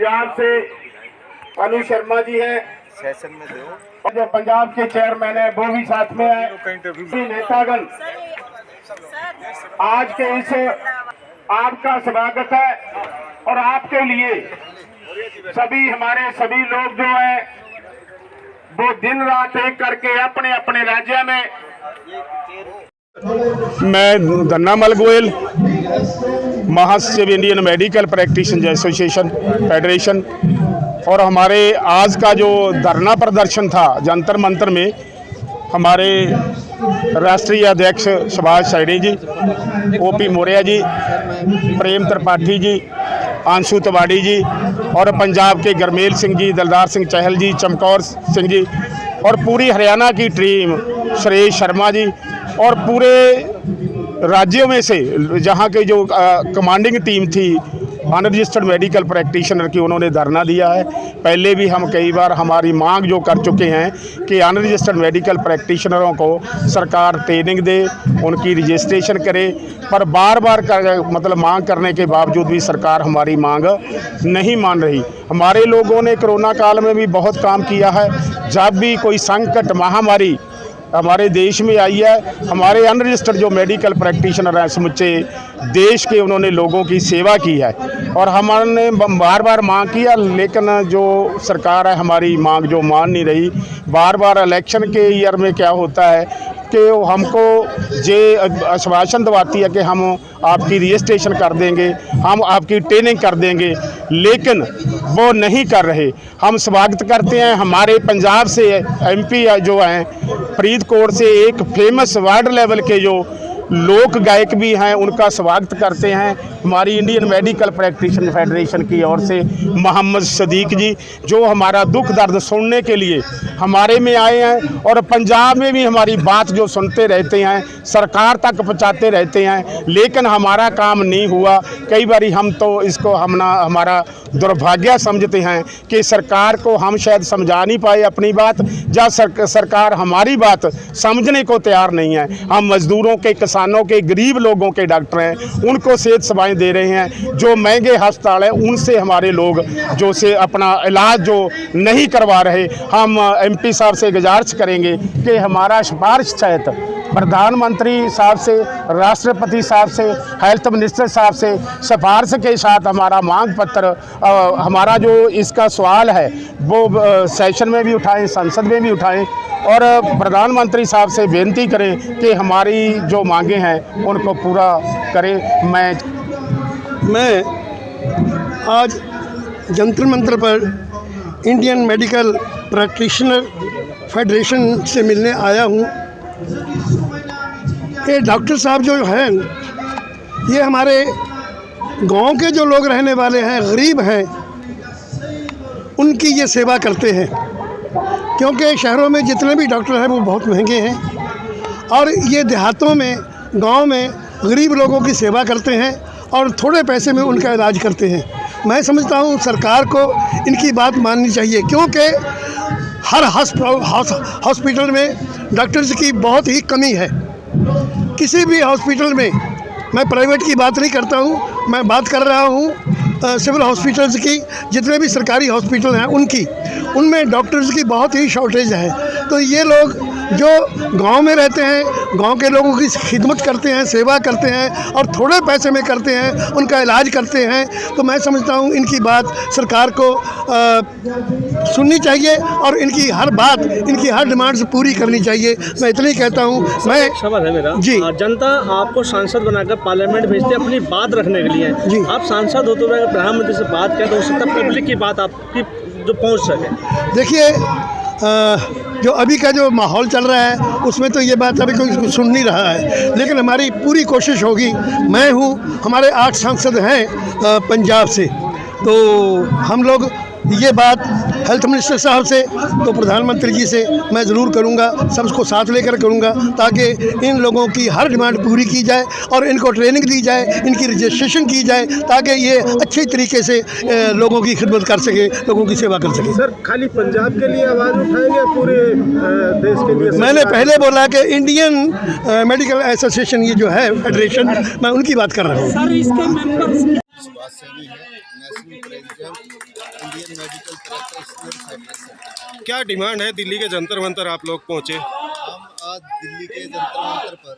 पंजाब से अनु शर्मा जी हैं, सेशन में दो, जो पंजाब के चेयरमैन है वो भी साथ में है। नेतागण आज के इस आपका स्वागत है और आपके लिए सभी हमारे सभी लोग जो है वो दिन रात एक करके अपने अपने राज्य में। मैं धन्नामल गोयल, महासचिव Indian medical practitioners association federation, और हमारे आज का जो धरना प्रदर्शन था जंतर मंतर में, हमारे राष्ट्रीय अध्यक्ष सुभाष सैनी जी, ओपी मौर्य जी, प्रेम त्रिपाठी जी, आंशु तिवारी जी और पंजाब के गरमेल सिंह जी, दलदार सिंह चहल जी, चमकौर सिंह जी और पूरी हरियाणा की टीम, सुरेश शर्मा जी और पूरे राज्यों में से जहां के जो कमांडिंग टीम थी अनरजिस्टर्ड मेडिकल प्रैक्टिशनर की, उन्होंने धरना दिया है। पहले भी हम कई बार हमारी मांग जो कर चुके हैं कि अनरजिस्टर्ड मेडिकल प्रैक्टिशनरों को सरकार ट्रेनिंग दे, उनकी रजिस्ट्रेशन करे, पर बार बार मतलब मांग करने के बावजूद भी सरकार हमारी मांग नहीं मान रही। हमारे लोगों ने कोरोना काल में भी बहुत काम किया है। जब भी कोई संकट महामारी हमारे देश में आई है, हमारे अनरजिस्टर्ड जो मेडिकल प्रैक्टिशनर हैं समूचे देश के, उन्होंने लोगों की सेवा की है और हमने बार बार मांग किया, लेकिन जो सरकार है हमारी मांग जो मान नहीं रही। बार बार इलेक्शन के ईयर में क्या होता है कि हमको ये आश्वासन दिलाती है कि हम आपकी रजिस्ट्रेशन कर देंगे, हम आपकी ट्रेनिंग कर देंगे, लेकिन वो नहीं कर रहे। हम स्वागत करते हैं, हमारे पंजाब से एमपी जो हैं फरीदकोट से एक फेमस वर्ल्ड लेवल के जो लोक गायक भी हैं, उनका स्वागत करते हैं हमारी इंडियन मेडिकल प्रैक्टिशनर फेडरेशन की ओर से। मोहम्मद सदीक जी जो हमारा दुख दर्द सुनने के लिए हमारे में आए हैं और पंजाब में भी हमारी बात जो सुनते रहते हैं, सरकार तक पहुंचाते रहते हैं, लेकिन हमारा काम नहीं हुआ। कई बार हम तो इसको हमारा दुर्भाग्य समझते हैं कि सरकार को हम शायद समझा नहीं पाए अपनी बात, या सरकार हमारी बात समझने को तैयार नहीं है। हम मजदूरों के, किसानों के, गरीब लोगों के डॉक्टर हैं, उनको सेहत सेवाएं दे रहे हैं। जो महंगे अस्पताल हैं उनसे हमारे लोग जो से अपना इलाज जो नहीं करवा रहे, हम एमपी साहब से गुजारिश करेंगे कि हमारा सिफारिश सहित प्रधानमंत्री साहब से, राष्ट्रपति साहब से, हेल्थ मिनिस्टर साहब से सिफारिश के साथ हमारा मांग पत्र, हमारा जो इसका सवाल है वो सेशन में भी उठाएं, संसद में भी उठाएं और प्रधानमंत्री साहब से बेनती करें कि हमारी जो मांगे हैं उनको पूरा करें। मैं आज जंतर मंतर पर इंडियन मेडिकल प्रैक्टिशनर फेडरेशन से मिलने आया हूँ। ये डॉक्टर साहब जो हैं, ये हमारे गांव के जो लोग रहने वाले हैं, गरीब हैं, उनकी ये सेवा करते हैं, क्योंकि शहरों में जितने भी डॉक्टर हैं वो बहुत महंगे हैं और ये देहातों में, गांव में गरीब लोगों की सेवा करते हैं और थोड़े पैसे में उनका इलाज करते हैं। मैं समझता हूँ सरकार को इनकी बात माननी चाहिए, क्योंकि हर हॉस्पिटल में डॉक्टर्स की बहुत ही कमी है। किसी भी हॉस्पिटल में, मैं प्राइवेट की बात नहीं करता हूँ, मैं बात कर रहा हूँ सिविल हॉस्पिटल्स की, जितने भी सरकारी हॉस्पिटल हैं उनमें डॉक्टर्स की बहुत ही शॉर्टेज है। तो ये लोग जो गांव में रहते हैं, गांव के लोगों की खिदमत करते हैं, सेवा करते हैं और थोड़े पैसे में करते हैं, उनका इलाज करते हैं। तो मैं समझता हूं इनकी बात सरकार को सुननी चाहिए और इनकी हर बात, इनकी हर डिमांड्स पूरी करनी चाहिए। मैं इतना ही कहता हूं। मैं सवाल है मेरा जी, जनता आपको सांसद बनाकर पार्लियामेंट भेजते हैं अपनी बात रखने के लिए जी। आप सांसद होते हुए प्रधानमंत्री से बात करें तो हो सकता है पब्लिक की बात आपकी जो पहुँच सके। देखिए, जो अभी का जो माहौल चल रहा है उसमें तो ये बात अभी कोई सुन नहीं रहा है, लेकिन हमारी पूरी कोशिश होगी। मैं हूँ, हमारे 8 सांसद हैं पंजाब से, तो हम लोग ये बात हेल्थ मिनिस्टर साहब से तो प्रधानमंत्री जी से मैं ज़रूर करूँगा, सबको साथ लेकर करूँगा, ताकि इन लोगों की हर डिमांड पूरी की जाए और इनको ट्रेनिंग दी जाए, इनकी रजिस्ट्रेशन की जाए, ताकि ये अच्छे तरीके से लोगों की खिदमत कर सके, लोगों की सेवा कर सके। सर, खाली पंजाब के लिए आवाज़ उठाएंगे पूरे देश के लिए? मैंने पहले बोला कि इंडियन मेडिकल एसोसिएशन ये जो है फेडरेशन, मैं उनकी बात कर रहा हूँ। सुभाष सैनी है, national president Indian medical practitioner federation. क्या डिमांड है? दिल्ली के जंतर मंतर आप लोग पहुंचे। हम आज दिल्ली के जंतर मंतर पर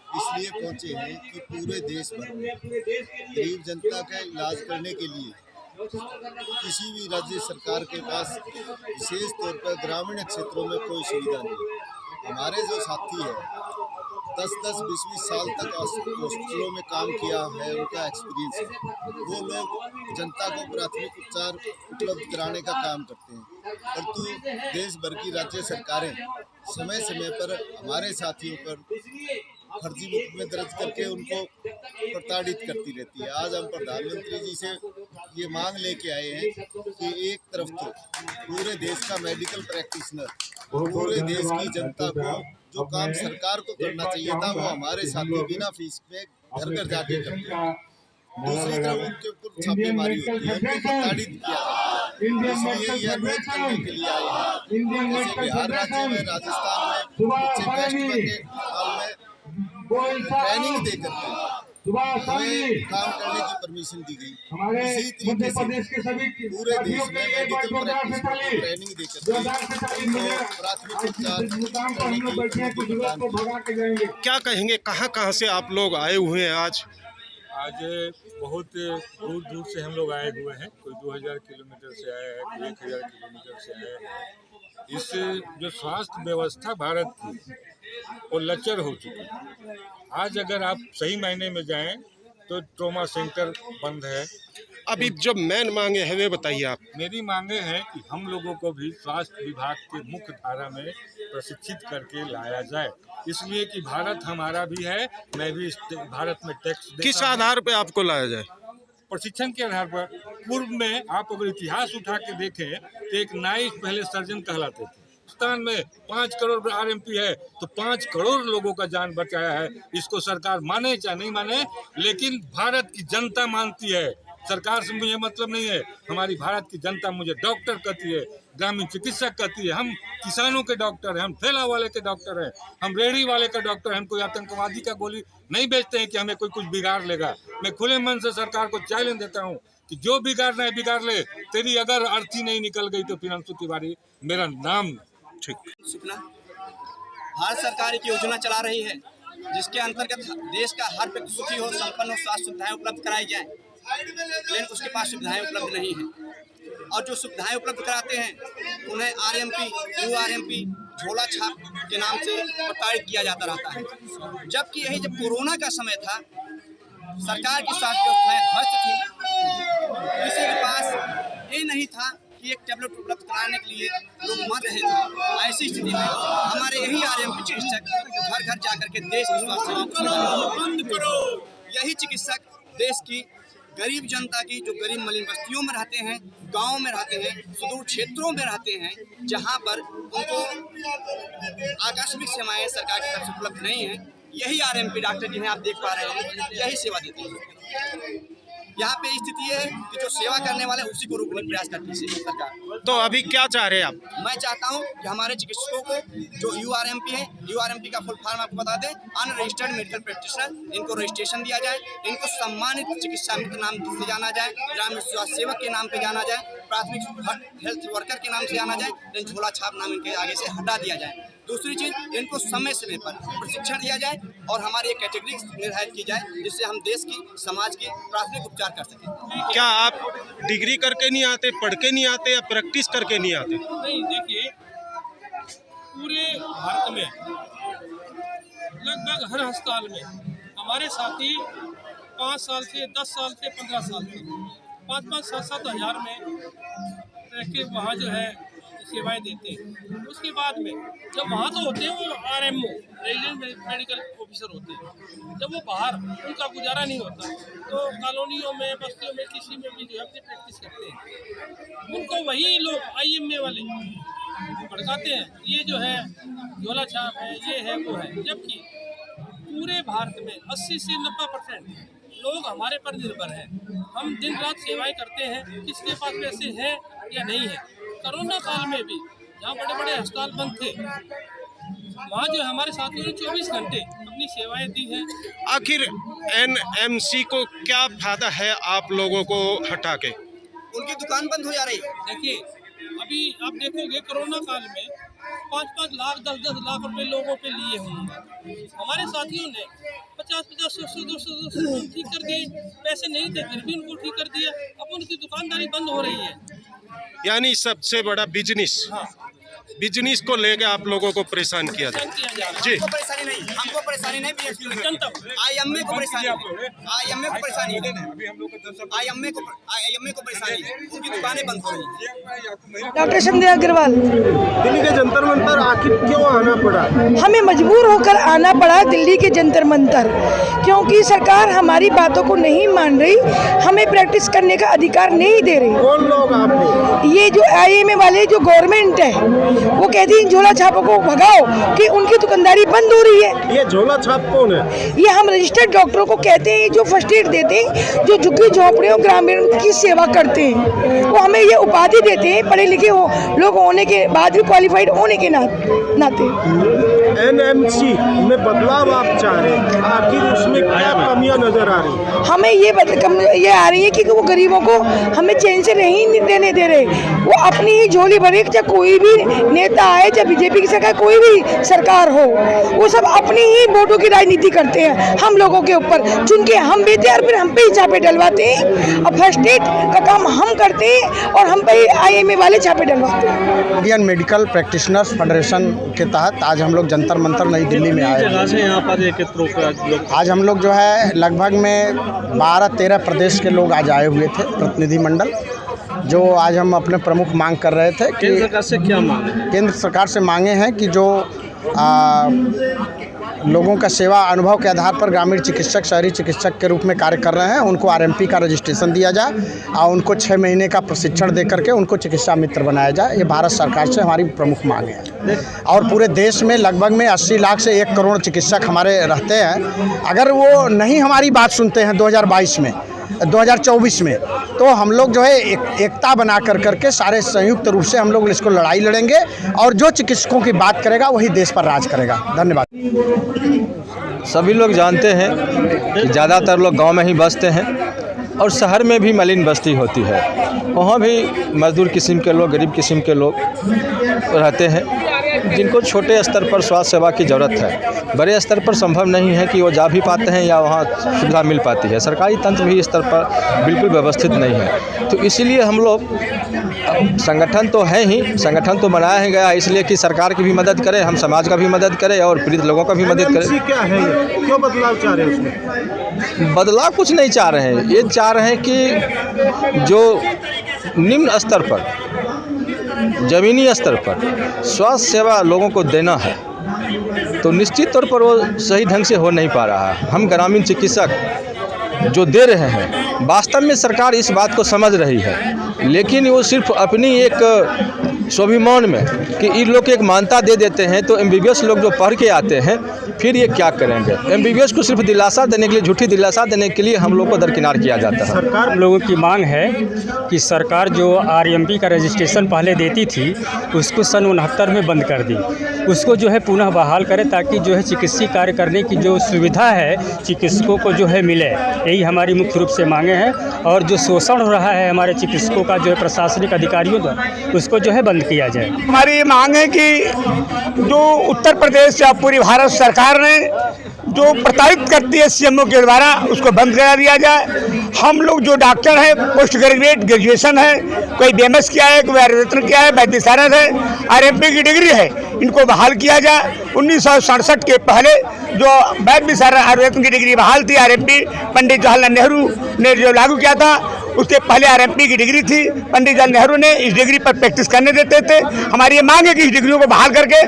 इसलिए पहुंचे हैं कि पूरे देश भर में गरीब जनता का इलाज करने के लिए किसी भी राज्य सरकार के पास विशेष तौर पर ग्रामीण क्षेत्रों में कोई सुविधा नहीं है। हमारे जो साथी हैं 10-10, 20-20 साल तक हॉस्पिटलों में काम किया है, उनका एक्सपीरियंस है। वो लोग जनता को प्राथमिक उपचार उपलब्ध कराने का काम करते हैं, परंतु देश भर की राज्य सरकारें समय समय पर हमारे साथियों पर फर्जी मुकदमे दर्ज करके उनको प्रताड़ित करती रहती है। आज हम प्रधानमंत्री जी से ये मांग लेके आए हैं कि एक तरफ तो पूरे देश का मेडिकल प्रैक्टिशनर पूरे देश की जनता को जो काम सरकार को करना चाहिए था वो हमारे साथी बिना फीस पे घर घर जाके करते हैं। दूसरी तरफ उनके ऊपर छापेमारी होती है, उनको प्रताड़ित किया जाता है। इसलिए यह अनुरोध करने के लिए आए हैं। जैसे बिहार राज्य में, राजस्थान में बच्चे बेस्ट बनने हाल में ट्रेनिंग देकर हमें काम करने की परमिशन दी गई। इसी तरीके से पूरे देश में मेडिकल प्रैक्टिस को ट्रेनिंग देकर उनको प्राथमिक उपचार करने की। क्या कहेंगे, कहाँ से आप लोग आए हुए हैं आज? आज बहुत दूर दूर से हम लोग आए हुए हैं। कोई 2000 किलोमीटर से आए हैं, कोई 1000 किलोमीटर से आए हैं। इस जो स्वास्थ्य व्यवस्था भारत की वो लचर हो चुकी है। आज अगर आप सही मायने में जाएं तो ट्रॉमा सेंटर बंद है। अभी जो मेन मांगे हैं वे बताइए आप। मेरी मांगे हैं कि हम लोगों को भी स्वास्थ्य विभाग के मुख्य धारा में प्रशिक्षित करके लाया जाए, इसलिए कि भारत हमारा भी है। मैं भी भारत में टैक्स किस आधार पे आपको लाया जाए? प्रशिक्षण के आधार पर। पूर्व में आप अगर इतिहास उठा के देखें तो एक नाइफ पहले सर्जन कहलाते थे। हिंदुस्तान में 5 करोड़ आरएमपी है तो 5 करोड़ लोगों का जान बचाया है। इसको सरकार माने चाहे नहीं माने, लेकिन भारत की जनता मानती है। सरकार से मुझे मतलब नहीं है। हमारी भारत की जनता मुझे डॉक्टर कहती है, ग्रामीण चिकित्सक कहती है। हम किसानों के डॉक्टर हैं, हम ठेला वाले के डॉक्टर हैं, हम रेहड़ी वाले का डॉक्टर हैं। हम कोई आतंकवादी का गोली नहीं बेचते हैं कि हमें कोई कुछ बिगाड़ लेगा। मैं खुले मन से सरकार को चैलेंज देता हूँ कि जो बिगाड़ना है बिगाड़ ले। तेरी अगर अर्थी नहीं निकल गई तो फिर अंशु तिवारी मेरा नाम। ठीक। शुक्ला भारत सरकार एक योजना चला रही है जिसके अंतर्गत देश का हर व्यक्ति सुखी हो, संपन्न हो, स्वास्थ्य सुविधाएं उपलब्ध कराई जाए, लेकिन उसके पास सुविधाएं उपलब्ध नहीं है। और जो सुविधाएं उपलब्ध कराते हैं उन्हें आरएमपी, यूआरएमपी, झोला छाप के नाम से प्रताड़ित किया जाता रहता है। जबकि यही जब कोरोना का समय था, सरकार की स्वास्थ्य व्यवस्थाएं ध्वस्त थी, किसी के पास ये नहीं था कि एक टैबलेट उपलब्ध कराने के लिए लोग मर रहे थे। ऐसी स्थिति में हमारे यही आरएमपी चिकित्सक घर घर जाकर के देश की स्वास्थ्य सेवाओं को बंद करो। यही चिकित्सक देश की गरीब जनता की, जो गरीब मलिन बस्तियों में रहते हैं, गाँव में रहते हैं, सुदूर क्षेत्रों में रहते हैं, जहाँ पर उनको आकस्मिक सेवाएं सरकार की तरफ से उपलब्ध नहीं है, यही आरएमपी डॉक्टर जिन्हें आप देख पा रहे हैं यही सेवा देते हैं। यहाँ पे स्थिति है कि जो सेवा करने वाले उसी को रोकने का प्रयास करती है सरकार। तो अभी क्या चाह रहे हैं आप? मैं चाहता हूँ कि हमारे चिकित्सकों को जो यूआरएमपी है, यूआरएमपी का फुल फॉर्म आपको बता दें, अनरजिस्टर्ड मेडिकल प्रैक्टिशनर, इनको रजिस्ट्रेशन दिया जाए, इनको सम्मानित चिकित्सा मित्र नाम से जाना जाए, ग्रामीण स्वास्थ्य सेवक के नाम पे जाना जाए, प्राथमिक हेल्थ वर्कर के नाम से जाना जाए, लेकिन झोला छाप नाम इनके आगे से हटा दिया जाए। दूसरी चीज़, इनको समय समय पर प्रशिक्षण दिया जाए और हमारी एक कैटेगरी निर्धारित की जाए जिससे हम देश की, समाज की प्राथमिक उपचार कर सकें। क्या आप डिग्री करके नहीं आते, पढ़ के नहीं आते या प्रैक्टिस करके नहीं आते? नहीं, देखिए पूरे भारत में लगभग हर अस्पताल में हमारे साथी 5 साल से 10 साल से 15 साल से 5-5, 7-7 हज़ार में रह के वहाँ जो है सेवाएं देते हैं। उसके बाद में जब वहाँ तो होते हैं वो आरएमओ, रेजिडेंट मेडिकल ऑफिसर होते हैं। जब वो बाहर उनका गुजारा नहीं होता तो कॉलोनियों में, बस्तियों में, किसी में भी जो है अपनी प्रैक्टिस करते हैं। उनको वही लोग आईएमए वाले भड़काते हैं, ये जो है झोला छाप है, ये है वो है। जबकि पूरे भारत में 80 से 90% लोग हमारे पर निर्भर हैं। हम दिन रात सेवाएं करते हैं, किसके पास पैसे हैं या नहीं है। कोरोना काल में भी जहाँ बड़े बड़े अस्पताल बंद थे, वहाँ जो हमारे साथियों ने 24 घंटे अपनी सेवाएं दी हैं। आखिर एनएमसी को क्या फायदा है आप लोगों को हटा के? उनकी दुकान बंद हो जा रही है। देखिए, अभी आप देखोगे कोरोना काल में 5-5 लाख 10-10 लाख रुपए लोगों पे लिए होंगे। हमारे साथियों ने 50-50 100-200 ठीक कर दिए, पैसे नहीं थे फिर भी उनको ठीक कर दिया। अब उनकी दुकानदारी बंद हो रही है। यानी सबसे बड़ा बिजनेस को लेके आप लोगों को परेशान किया जाए। जी, हमको परेशानी नहीं IMA को परेशानी है। उनकी दुकानें बंद हो रही है। डॉक्टर संध्या अग्रवाल, दिल्ली के जंतर मंतर आखिर क्यों आना पड़ा? हमें मजबूर होकर आना पड़ा दिल्ली के जंतर मंतर, क्योंकि सरकार हमारी बातों को नहीं मान रही, हमें प्रैक्टिस करने का अधिकार नहीं दे रही। कौन लोग आपने? ये जो IMA वाले जो गवर्नमेंट है वो कहती है झोला छापों को भगाओ कि उनकी दुकानदारी बंद हो रही है। ये झोला छाप कौन है? ये हम रजिस्टर्ड डॉक्टरों को कहते हैं जो फर्स्ट एड देते हैं, जो झुग्गी झोंपड़ियों ग्रामीण की सेवा करते हैं। वो हमें ये उपाधि देते हैं पढ़े लिखे लोग होने के बाद भी, क्वालिफाइड होने के नाते। NMC में बदलाव आप चाह रहे हैं, आखिर उसमें क्या कमियां नजर आ रही? हमें ये आ रही है कि वो गरीबों को हमें चैन से नहीं देने दे रहे। वो अपनी ही झोली भरे, चाहे कोई भी नेता आए, चाहे बीजेपी की सरकार, कोई भी सरकार हो, वो सब अपनी ही वोटों की राजनीति करते हैं। हम लोगों के ऊपर चुन के हम देते हैं और फिर हम पे ही छापे डलवाते हैं। अब फर्स्ट एड का काम हम करते हैं और हम पे IMA वाले छापे डलवाते हैं। इंडियन मेडिकल प्रैक्टिशनर्स फेडरेशन के तहत आज हम लोग जंतर मंतर नई दिल्ली में आए। जगह से यहाँ पर एकत्रित आज हम लोग जो है लगभग में 12-13 प्रदेश के लोग आज आए हुए थे, प्रतिनिधिमंडल, जो आज हम अपने प्रमुख मांग कर रहे थे कि केंद्र सरकार से क्या मांग है? केंद्र सरकार से मांगे हैं कि जो लोगों का सेवा अनुभव के आधार पर ग्रामीण चिकित्सक, शहरी चिकित्सक के रूप में कार्य कर रहे हैं, उनको RMP का रजिस्ट्रेशन दिया जाए और उनको 6 महीने का प्रशिक्षण दे करके उनको चिकित्सा मित्र बनाया जाए। ये भारत सरकार से हमारी प्रमुख मांग है। और पूरे देश में लगभग में 80 लाख से 1 करोड़ चिकित्सक हमारे रहते हैं। अगर वो नहीं हमारी बात सुनते हैं 2024 में, तो हम लोग जो है एकता बना करके सारे संयुक्त रूप से हम लोग इसको लड़ाई लड़ेंगे और जो चिकित्सकों की बात करेगा वही देश पर राज करेगा। धन्यवाद। सभी लोग जानते हैं कि ज़्यादातर लोग गांव में ही बसते हैं और शहर में भी मलिन बस्ती होती है। वहाँ भी मजदूर किस्म के लोग, गरीब किस्म के लोग रहते हैं, जिनको छोटे स्तर पर स्वास्थ्य सेवा की ज़रूरत है। बड़े स्तर पर संभव नहीं है कि वो जा भी पाते हैं या वहाँ सुविधा मिल पाती है। सरकारी तंत्र भी इस स्तर पर बिल्कुल व्यवस्थित नहीं है। तो इसीलिए हम लोग, संगठन तो है ही, संगठन तो बनाया ही गया इसलिए कि सरकार की भी मदद करें, हम समाज का भी मदद करें और पीड़ित लोगों का भी मदद करें। क्या है ये? क्यों बदलाव चाह रहे हैं उसमें? बदलाव कुछ नहीं चाह रहे हैं, ये चाह रहे हैं कि जो निम्न स्तर पर, ज़मीनी स्तर पर स्वास्थ्य सेवा लोगों को देना है, तो निश्चित तौर पर वो सही ढंग से हो नहीं पा रहा है। हम ग्रामीण चिकित्सक जो दे रहे हैं, वास्तव में सरकार इस बात को समझ रही है, लेकिन वो सिर्फ अपनी एक स्वाभिमान में कि इन लोग को एक मान्यता दे देते हैं, तो MBBS लोग जो पढ़ के आते हैं फिर ये क्या करेंगे। MBBS को सिर्फ दिलासा देने के लिए, झूठी दिलासा देने के लिए हम लोग को दरकिनार किया जाता है। सरकार लोगों की मांग है कि सरकार जो RMP का रजिस्ट्रेशन पहले देती थी उसको सन 69 में बंद कर दी, उसको जो है पुनः बहाल करे ताकि जो है चिकित्सीय कार्य करने की जो सुविधा है चिकित्सकों को जो है मिले। यही हमारी मुख्य रूप से मांगे हैं। और जो शोषण हो रहा है हमारे चिकित्सकों का जो है प्रशासनिक अधिकारियों द्वारा, उसको जो है बंद किया जाए। हमारी ये मांग है कि जो उत्तर प्रदेश या पूरी भारत सरकार ने जो प्रताड़ित करती है CMO के द्वारा, उसको बंद करा दिया जाए। हम लोग जो डॉक्टर हैं, पोस्ट ग्रेजुएशन है, कोई BMS किया है, कोई आयुर्वेद किया है, वैद्यसारद है, RMP की डिग्री है, इनको बहाल किया जाए। 1967 के पहले जो वैद्यसारद आयुर्वेद की डिग्री बहाल थी, RMP पंडित जवाहरलाल नेहरू ने जो लागू किया था, उसके पहले RMP की डिग्री थी। पंडित जवाहरलाल नेहरू ने इस डिग्री पर प्रैक्टिस करने देते थे। हमारी ये मांग है कि इस डिग्रियों को बहाल करके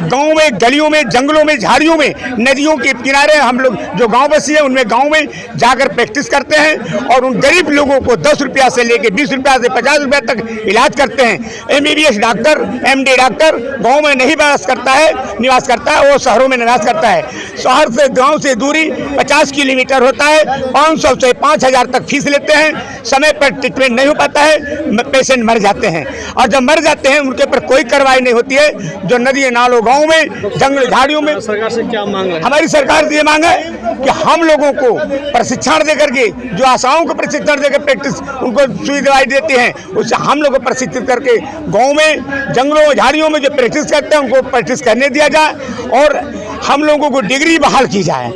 गाँव में, गलियों में, जंगलों में, झाड़ियों में, नदियों के किनारे हम लोग जो गाँव बसी है उनमें गाँव में जाकर प्रैक्टिस करते हैं और उन गरीब लोगों को 10 रुपया से लेकर 20 रुपया से 50 रुपया तक इलाज करते हैं। MBBS डॉक्टर, MD डॉक्टर गाँव में नहीं निवास करता है, वो शहरों में निवास करता है। शहर से गाँव से दूरी 50 किलोमीटर होता है, 500 से 5000 तक फीस लेते हैं। समय पर ट्रीटमेंट नहीं हो पाता है, पेशेंट मर जाते हैं, और जब मर जाते हैं उनके ऊपर कोई कार्रवाई नहीं होती है। जो नदी नालों गाँव में जंगल झाड़ियों में सरकार से क्या मांग है? हमारी सरकार से ये मांग है कि हम लोगों को प्रशिक्षण दे करके, जो आशाओं को प्रशिक्षण देकर प्रैक्टिस उनको सुई दवाई देते हैं, उससे हम लोग को प्रशिक्षित करके गांव में जंगलों झाड़ियों में जो प्रैक्टिस करते हैं उनको प्रैक्टिस करने दिया जाए और हम लोगों को डिग्री बहाल की जाए।